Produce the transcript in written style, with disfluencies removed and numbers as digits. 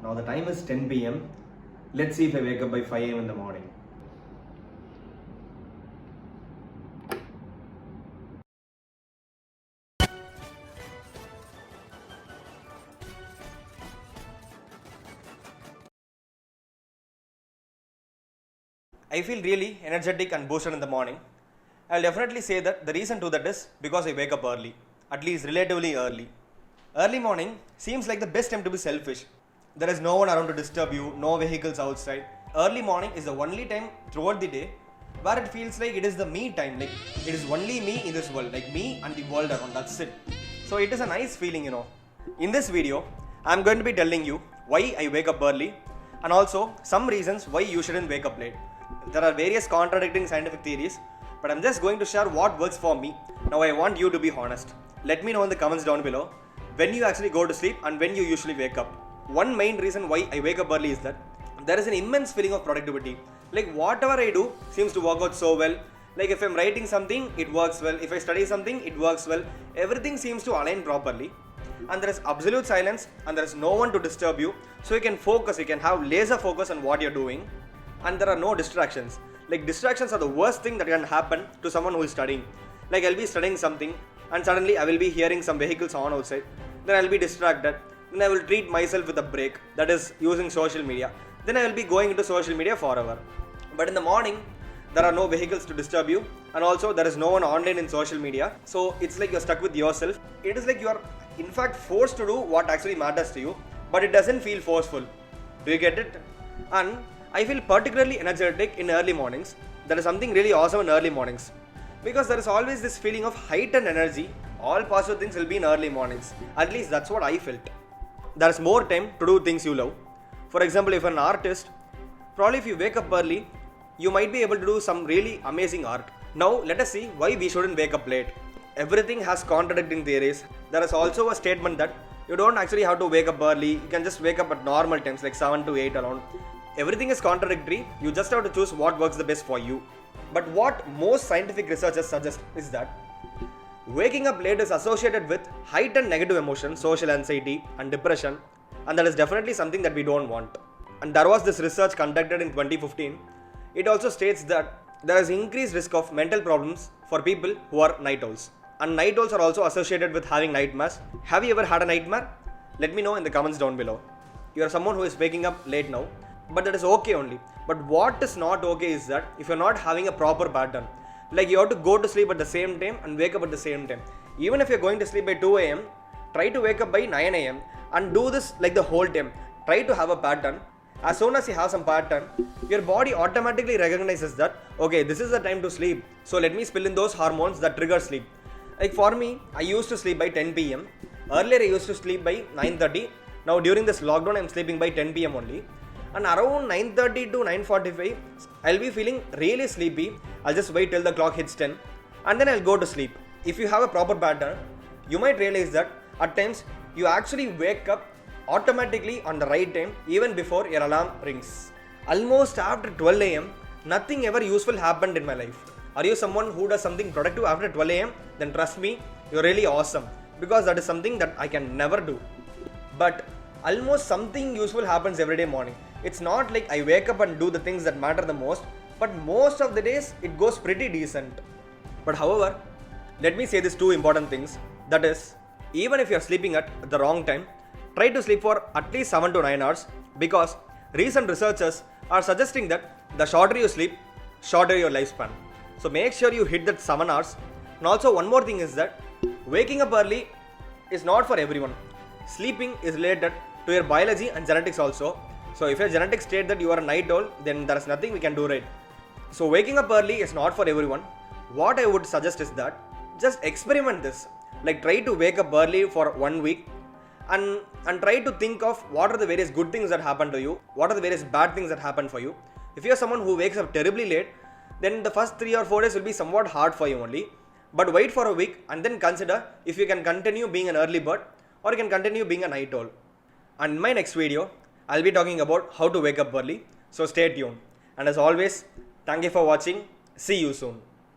Now the time is 10 p.m. Let's see if I wake up by 5 a.m. in the morning. I feel really energetic and boosted in the morning. I'll definitely say that the reason to that is because I wake up early, at least relatively early. Early morning seems like the best time to be selfish. There is no one around to disturb you, no vehicles outside. Early morning is the only time throughout the day where it feels like it is the me time, like it is only me in this world, like me and the world around, that's it. So it is a nice feeling. In this video, I'm going to be telling you why I wake up early and also some reasons why you shouldn't wake up late. There are various contradicting scientific theories, but I'm just going to share what works for me. Now I want you to be honest. Let me know in the comments down below when you actually go to sleep and when you usually wake up. One main reason why I wake up early is that there is an immense feeling of productivity. Like whatever I do seems to work out so well. Like if I'm writing something, it works well. If I study something, it works well. Everything seems to align properly. And there is absolute silence and there is no one to disturb you. So you can focus, you can have laser focus on what you're doing. And there are no distractions. Like distractions are the worst thing that can happen to someone who is studying. Like I'll be studying something and suddenly I will be hearing some vehicles on outside. Then I'll be distracted. Then I will treat myself with a break, that is using social media. Then I will be going into social media forever. But in the morning, there are no vehicles to disturb you and also there is no one online in social media. So it's like you're stuck with yourself. It is like you are in fact forced to do what actually matters to you, but it doesn't feel forceful. Do you get it? And I feel particularly energetic in early mornings. There is something really awesome in early mornings because there is always this feeling of heightened energy. All positive things will be in early mornings. At least that's what I felt. There is more time to do things you love. For example, if you're an artist, probably if you wake up early, you might be able to do some really amazing art. Now let us see why we shouldn't wake up late. Everything has contradicting theories. There is also a statement that you don't actually have to wake up early. You can just wake up at normal times like 7 to 8 around. Everything is contradictory, you just have to choose what works the best for you. But what most scientific researchers suggest is that waking up late is associated with heightened negative emotions, social anxiety and depression, and that is definitely something that we don't want. And there was this research conducted in 2015. It also states that there is increased risk of mental problems for people who are night owls. And night owls are also associated with having nightmares. Have you ever had a nightmare? Let me know in the comments down below. You are someone who is waking up late now, but that is okay only. But what is not okay is that if you're not having a proper pattern, like you have to go to sleep at the same time and wake up at the same time. Even if you're going to sleep by 2 a.m., try to wake up by 9 a.m. and do this like the whole time. Try to have a pattern. As soon as you have some pattern, your body automatically recognizes that, okay, this is the time to sleep. So let me spill in those hormones that trigger sleep. Like for me, I used to sleep by 10 p.m. Earlier I used to sleep by 9:30. Now during this lockdown, I'm sleeping by 10 p.m. only. And around 9:30 to 9:45, I'll be feeling really sleepy. I'll just wait till the clock hits 10 and then I'll go to sleep. If you have a proper pattern, you might realize that at times you actually wake up automatically on the right time even before your alarm rings. Almost after 12 a.m., nothing ever useful happened in my life. Are you someone who does something productive after 12 a.m.? Then trust me, you're really awesome because that is something that I can never do. But almost something useful happens every day morning. It's not like I wake up and do the things that matter the most, but most of the days it goes pretty decent. But however, let me say these two important things. That is, even if you're sleeping at the wrong time, try to sleep for at least 7 to 9 hours because recent researchers are suggesting that the shorter you sleep, shorter your lifespan. So make sure you hit that 7 hours. And also one more thing is that waking up early is not for everyone. Sleeping is related to your biology and genetics also. So if your genetics state that you are a night owl, then there is nothing we can do right. So waking up early is not for everyone. What I would suggest is that just experiment this. Like try to wake up early for 1 week and try to think of what are the various good things that happen to you, what are the various bad things that happen for you. If you are someone who wakes up terribly late, then the first 3 or 4 days will be somewhat hard for you only. But wait for a week and then consider if you can continue being an early bird or you can continue being a night owl. And in my next video, I'll be talking about how to wake up early. So stay tuned. And as always, thank you for watching. See you soon.